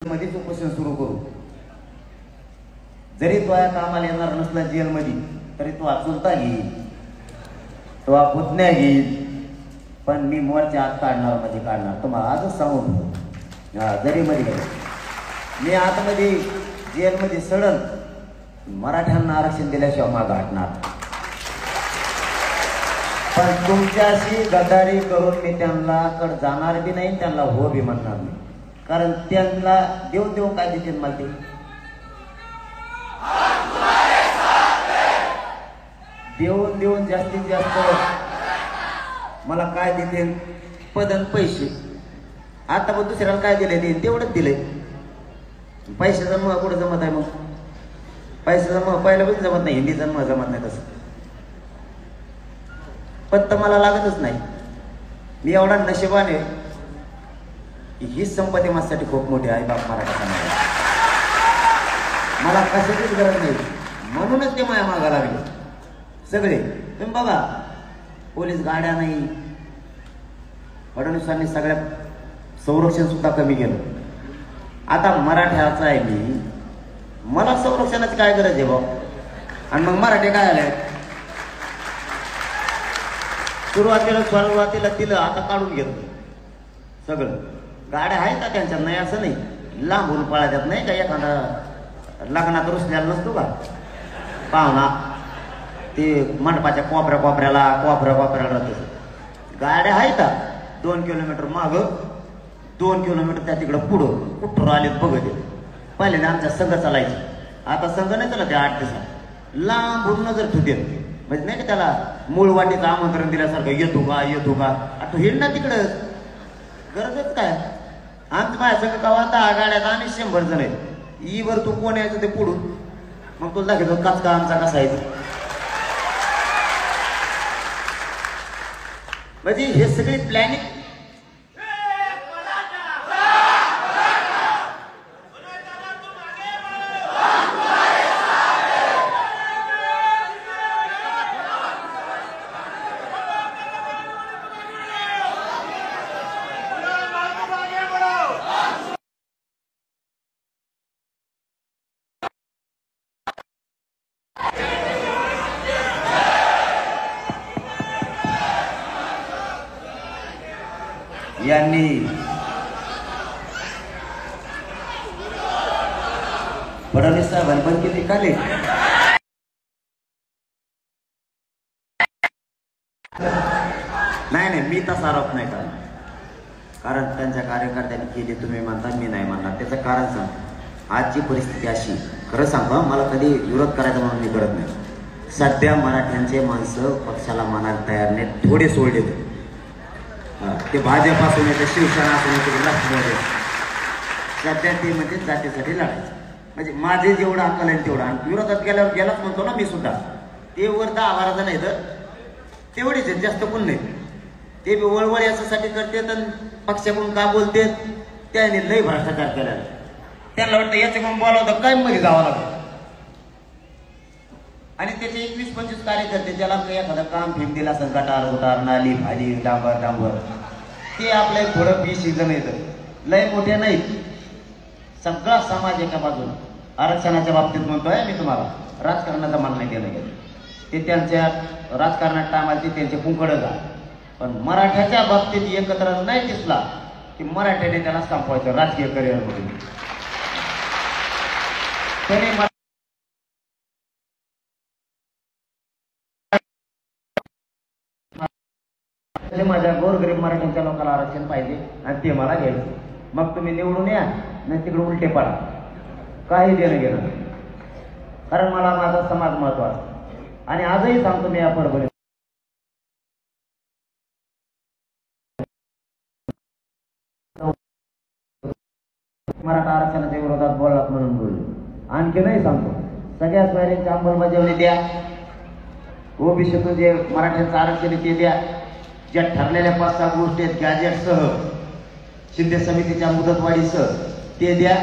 मध्येच उपोषण सुरू करू. जरी तो या कामाला येणार नसला जेलमध्ये तरी तो चुलता घेईल, तो पुतण्या घेईल, पण मी मोर्चा आत काढणार म्हणजे काढणार. तुम्हाला आजच सांगून जरी मध्ये गेलो मी आतमध्ये जेलमध्ये सडन, मराठ्यांना आरक्षण दिल्याशिवाय मागं हटणार. पण तुमच्याशी गद्दारी करून मी त्यांना कड जाणार बी नाही, त्यांना हो बी म्हणणार नाही. कारण त्यांना देऊन देऊन काय देतील मला ते. देऊन देऊन जास्तीत जास्त मला काय देतील, पद आणि पैसे. आता पण दुसऱ्याला काय दिले ते तेवढंच दिले. पैशाचा मग कुठं जमत आहे? मग पैशाचा मग पहिला पण जमत नाही, हिंदीचा मग जमत नाही. तसं पद तर मला लागतच नाही. मी एवढा नशिबान आहे, हीच संपत्ती माझ्यासाठी खूप मोठी आहे. बाप मराठा समाज, मला कशाचीच गरज नाही, म्हणूनच ते माझ्या मागा लागले सगळे. तुम्ही बघा, पोलीस गाड्या नाही, फडणवीसांनी सगळ्या संरक्षण सुद्धा कमी केलं. आता मराठ्याचा आहे मी, मला संरक्षणाची काय गरज आहे भाऊ? आणि मग मराठी काय आले? सुरुवातीला तिला आता काढून घेतलं सगळं. गाड्या आहेत का त्यांच्या? नाही असं नाही, लांबून पळायच्यात नाही का. एखादा लग्नात रुसलेला नसतो का पाहुणा, ते मंडपाच्या कोपऱ्याला राहतो. गाड्या आहेत का 2 किलोमीटर माग, 2 किलोमीटर त्या तिकडं पुढं कुठं आलेत बघत. पहिले आमच्या संघ चालायचे, आता संघ नाही चालत. 8 दिवसात लांबून नजर ठेवते, म्हणजे नाही का त्याला मूळ वाटीचं आमंत्रण दिल्यासारखं, येतो का आता हिंड ना तिकडं. गरजच काय? आमच्या माझ्या संघ गावात 10 गाड्यात आणि 100 जण आहेत. ईवर तू कोण यायचं ते पुढून, मग तुला दाखवतो का आमचा कसा आहे. म्हणजे हे सगळी प्लॅनिंग. यांनी फडणवीस साहेबांनी बंद केली का? नाही, मी तसा आरोप नाही करणार. कारण त्यांच्या कार्यकर्त्यांनी केली, तुम्ही म्हणता, मी नाही म्हणणार. त्याचं कारण सांग. आजची परिस्थिती अशी, खरं सांगा, मला कधी विरोध करायचा म्हणून मी करत नाही. सध्या मराठ्यांचे माणसं पक्षाला मानायला तयार नाही, थोडे सोडले ते भाजप असून येते, शिवसेना असून येते, राष्ट्रवादी. सध्या ते म्हणजे जातीसाठी लढायचं. म्हणजे माझे जेवढं अक्कल आहे तेवढं. आणि विरोधात गेलाच म्हणतो ना मी सुद्धा. ते वर 10-12 जण आहेत, तेवढेच आहेत, जास्त कोण नाही. ते वळवळ याच्यासाठी करते, तर पक्षाकडून का बोलते, त्याने लय भ्रष्टाचार केला. त्यांना वाटतं याच्याकडून बोलावतं काय मध्ये जावं लागतं. आणि त्याचे 21-25 कार्यकर्ते, ज्याला एखादं काम फेम दिला असेल, गटार नाली भाजी डांबर, ते आपल्या थोडं 20 जण येतं, लय मोठे नाहीत. सगळा समाज एका बाजूला. आरक्षणाच्या बाबतीत म्हणतोय मी तुम्हाला, राजकारणाचा मान नाही देणं गेलं. ते त्यांच्या राजकारणात टामाला ते त्यांचे कुंकड जा. पण मराठ्याच्या बाबतीत एकत्र नाही दिसला की मराठ्याने त्याला संपवायचं राजकीय करिअरमधून. त्याने माझ्या गोरगरीब मराठ्यांच्या लोकांना आरक्षण पाहिजे आणि ते मला घ्यायचं. मग तुम्ही निवडून या, नाही तिकडे उलटे पडा, काही देणं घेणं. कारण मला माझा समाज महत्वाचा. आणि आजही सांगतो मी या परभणी, मराठा आरक्षणाच्या विरोधात बोललात म्हणून बोललो. आणखी नाही सांगतो, सगळ्या सोयऱ्यांची अंमलबजावणी द्या. ओबीसीतून जे मराठ्यांचं आरक्षण ते द्या. ज्या ठरलेल्या 5-6 गोष्टी आहेत गॅजेटसह, शिंदे समितीच्या मुदतवाढीसह, ते द्या.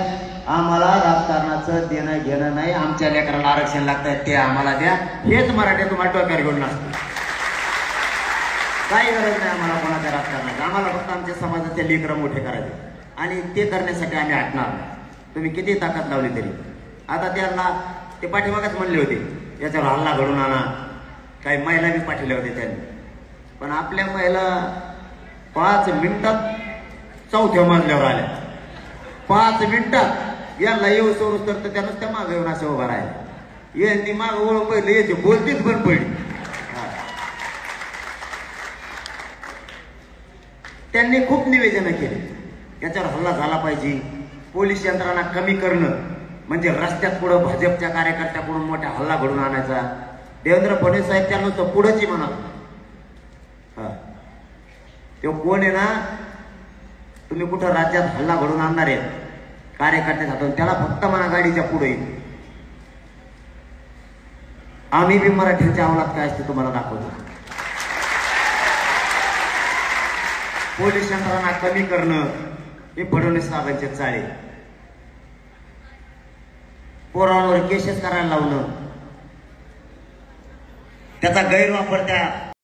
आम्हाला राजकारणाचं देणं घेणं नाही. आमच्या लेकराला आरक्षण लागतंय ते आम्हाला द्या. हेच मराठ्या तुम्हाला डोक्यावर घेऊन नसतं. काही गरज नाही आम्हाला कोणाच्या राजकारणाची. आम्हाला फक्त आमच्या समाजाचे लेकरं मोठे करायचे आणि ते करण्यासाठी आम्ही हटणार. तुम्ही किती ताकद लावली तरी. आता त्यांना ते पाठीमागच म्हणले होते याच्यावर हल्ला घडून आणा, काही महिला बी पाठवल्या होत्या त्यांनी. पण आपल्या महिला 5 मिनिटात 4थ्या मजल्यावर आल्या. 5 मिनिटात याला येऊ सोडूस तर त्या नुसत्या मागे येऊन असं उभा राहिला. यांनी माग ओळख पहिले याची बोलतीच बंद पडली. त्यांनी खूप निवेदन केले याच्यावर हल्ला झाला पाहिजे, पोलीस यंत्रणा कमी करणं, म्हणजे रस्त्यात पुढं भाजपच्या कार्यकर्त्याकडून मोठा हल्ला घडून आणायचा. देवेंद्र फडणवीस साहेब त्यांना तर पुढंची म्हणत हा तो कोण आहे ना, तुम्ही कुठं राज्यात हल्ला घडून आणणार आहे कार्यकर्त्याच्या हातून, त्याला फक्त म्हणा गाडीच्या पुढे येईल. आम्ही बी मराठ्यांच्या अवलाद काय असते तुम्हाला दाखवतो. पोलीस यंत्रणा कमी करणं हे फडणवीस साहेबांचे चाळे. पोरांवर केसेस करायला लावणं, त्याचा गैरवापर त्या